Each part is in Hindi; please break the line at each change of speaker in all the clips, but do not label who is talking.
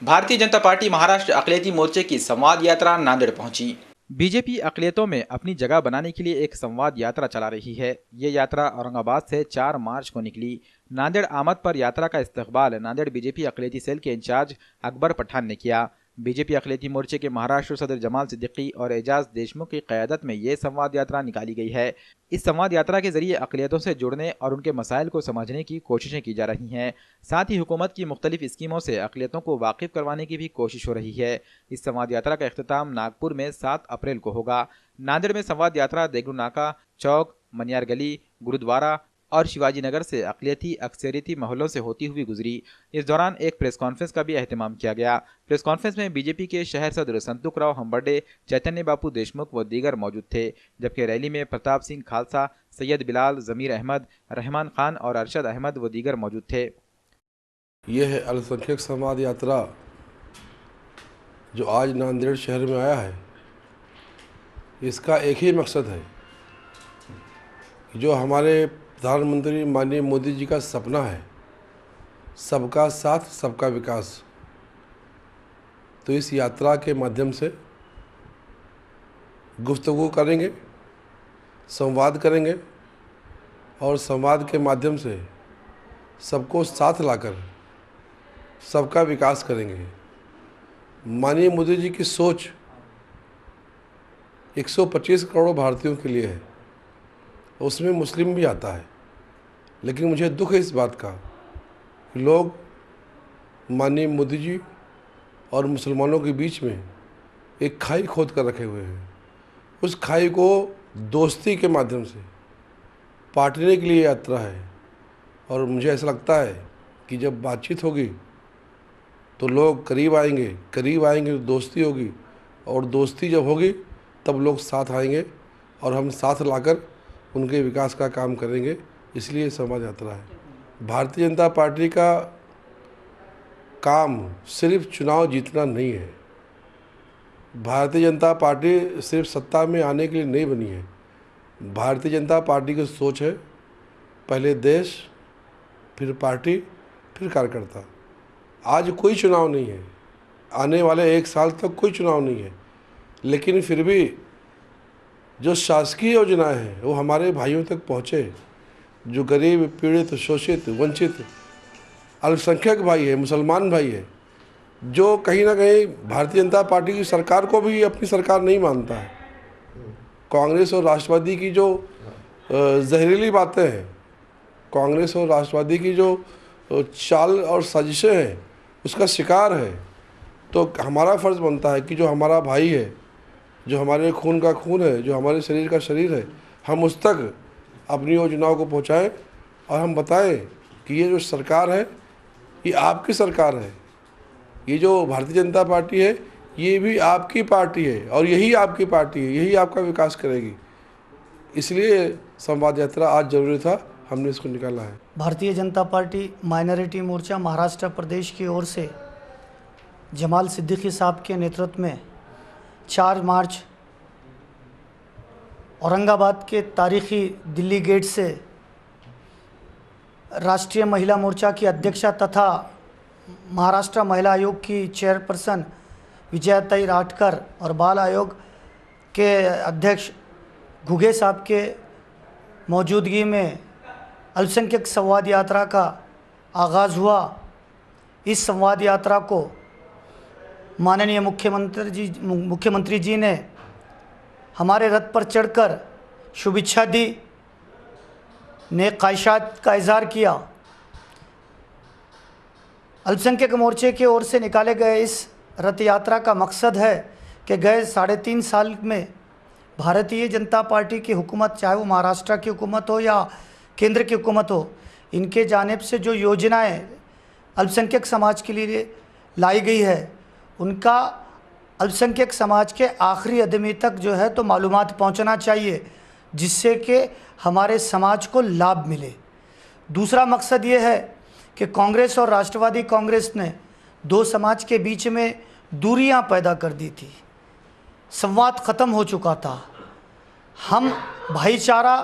भारतीय जनता पार्टी महाराष्ट्र अक़लियती मोर्चे की संवाद यात्रा नांदेड़ पहुंची। बीजेपी अक़लियतों में अपनी जगह बनाने के लिए एक संवाद यात्रा चला रही है। ये यात्रा औरंगाबाद से 4 मार्च को निकली। नांदेड़ आमद पर यात्रा का इस्तकबाल नांदेड़ बीजेपी अक़लियती सेल के इंचार्ज अकबर पठान ने किया। बीजेपी अक़लियती मोर्चे के महाराष्ट्र सदर जमाल सिद्दीकी और एजाज देशमुख की क़यादत में ये संवाद यात्रा निकाली गई है। इस संवाद यात्रा के जरिए अक़लियतों से जुड़ने और उनके मसाइल को समझने की कोशिशें की जा रही हैं। साथ ही हुकूमत की मुख्तलिफ स्कीमों से अक़लियतों को वाकिफ़ करवाने की भी कोशिश हो रही है। इस संवाद यात्रा का इख्तिताम नागपुर में 7 अप्रैल को होगा। नांदेड़ में संवाद यात्रा देगलू नाका, चौक, मनियार गली, गुरुद्वारा और शिवाजी नगर से अक़लियती अक्सरियती मोहल्लों से होती हुई गुजरी। इस दौरान एक प्रेस कॉन्फ्रेंस का भी अहतमाम किया गया। प्रेस कॉन्फ्रेंस में बीजेपी के शहर सदर संतुकराव हम्बर्डे, चैतन्य बापू देशमुख व दीगर मौजूद थे। जबकि रैली में प्रताप सिंह खालसा, सैयद बिलाल, ज़मीर अहमद, रहमान खान और अरशद अहमद व दीगर मौजूद थे।
यह है अल्पसंख्यक संवाद यात्रा जो आज नांदेड़ शहर में आया है। इसका एक ही मकसद है, जो हमारे प्रधानमंत्री माननीय मोदी जी का सपना है, सबका साथ सबका विकास। तो इस यात्रा के माध्यम से गुफ्तगू करेंगे, संवाद करेंगे और संवाद के माध्यम से सबको साथ लाकर सबका विकास करेंगे। माननीय मोदी जी की सोच 125 करोड़ भारतीयों के लिए है, उसमें मुस्लिम भी आता है। लेकिन मुझे दुख है इस बात का कि लोग माननीय मोदी जी और मुसलमानों के बीच में एक खाई खोद कर रखे हुए हैं। उस खाई को दोस्ती के माध्यम से पाटने के लिए यात्रा है। और मुझे ऐसा लगता है कि जब बातचीत होगी तो लोग करीब आएंगे तो दोस्ती होगी, और दोस्ती जब होगी तब लोग साथ आएंगे और हम साथ लाकर उनके विकास का काम करेंगे। इसलिए संवाद यात्रा है। भारतीय जनता पार्टी का काम सिर्फ चुनाव जीतना नहीं है। भारतीय जनता पार्टी सिर्फ सत्ता में आने के लिए नहीं बनी है। भारतीय जनता पार्टी की सोच है, पहले देश, फिर पार्टी, फिर कार्यकर्ता। आज कोई चुनाव नहीं है, आने वाले 1 साल तक कोई चुनाव नहीं है, लेकिन फिर भी जो शासकीय योजनाएं हैं वो हमारे भाइयों तक पहुँचे। जो गरीब, पीड़ित, शोषित, वंचित अल्पसंख्यक भाई है, मुसलमान भाई है, जो कहीं ना कहीं भारतीय जनता पार्टी की सरकार को भी अपनी सरकार नहीं मानता है। कांग्रेस और राष्ट्रवादी की जो जहरीली बातें हैं, कांग्रेस और राष्ट्रवादी की जो चाल और साजिशें हैं, उसका शिकार है। तो हमारा फ़र्ज़ बनता है कि जो हमारा भाई है, जो हमारे खून का खून है, जो हमारे शरीर का शरीर है, हम उस तक अपनी योजनाओं को पहुंचाएं और हम बताएं कि ये जो सरकार है ये आपकी सरकार है। ये जो भारतीय जनता पार्टी है ये भी आपकी पार्टी है और यही आपकी पार्टी है, यही आपका विकास करेगी। इसलिए संवाद यात्रा आज जरूरी था, हमने इसको निकाला है।
भारतीय जनता पार्टी माइनॉरिटी मोर्चा महाराष्ट्र प्रदेश की ओर से जमाल सिद्दीकी साहब के नेतृत्व में 4 मार्च औरंगाबाद के तारीखी दिल्ली गेट से राष्ट्रीय महिला मोर्चा की अध्यक्षा तथा महाराष्ट्र महिला आयोग की चेयरपर्सन विजयाताई राठकर और बाल आयोग के अध्यक्ष घुगे साहब के मौजूदगी में अल्पसंख्यक संवाद यात्रा का आगाज़ हुआ। इस संवाद यात्रा को माननीय मुख्यमंत्री जी ने हमारे रथ पर चढ़कर शुभेच्छा दी, नेक ख्वाहिशात का इजहार किया। अल्पसंख्यक मोर्चे की ओर से निकाले गए इस रथ यात्रा का मकसद है कि गए 3.5 साल में भारतीय जनता पार्टी की हुकूमत, चाहे वो महाराष्ट्र की हुकूमत हो या केंद्र की हुकूमत हो, इनके जानिब से जो योजनाएं अल्पसंख्यक समाज के लिए लाई गई है, उनका अल्पसंख्यक समाज के आखिरी आदमी तक जो है तो मालूमात पहुंचना चाहिए, जिससे कि हमारे समाज को लाभ मिले। दूसरा मकसद ये है कि कांग्रेस और राष्ट्रवादी कांग्रेस ने 2 समाज के बीच में दूरियां पैदा कर दी थी, संवाद ख़त्म हो चुका था। हम भाईचारा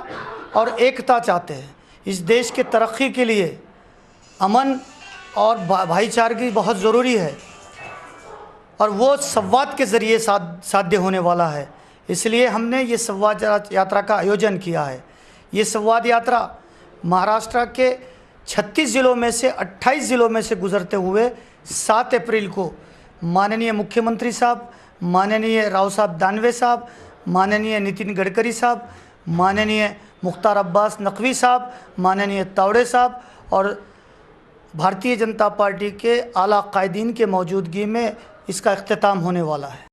और एकता चाहते हैं। इस देश के तरक्की के लिए अमन और भाईचारगी बहुत ज़रूरी है। और वो संवाद के ज़रिए साध्य होने वाला है। इसलिए हमने ये संवाद यात्रा का आयोजन किया है। ये संवाद यात्रा महाराष्ट्र के 36 ज़िलों में से 28 ज़िलों में से गुजरते हुए 7 अप्रैल को माननीय मुख्यमंत्री साहब, माननीय राव साहब दानवे साहब, माननीय नितिन गडकरी साहब, माननीय मुख्तार अब्बास नकवी साहब, माननीय तावड़े साहब और भारतीय जनता पार्टी के आला कायदीन के मौजूदगी में इसका इख्तिताम होने वाला है।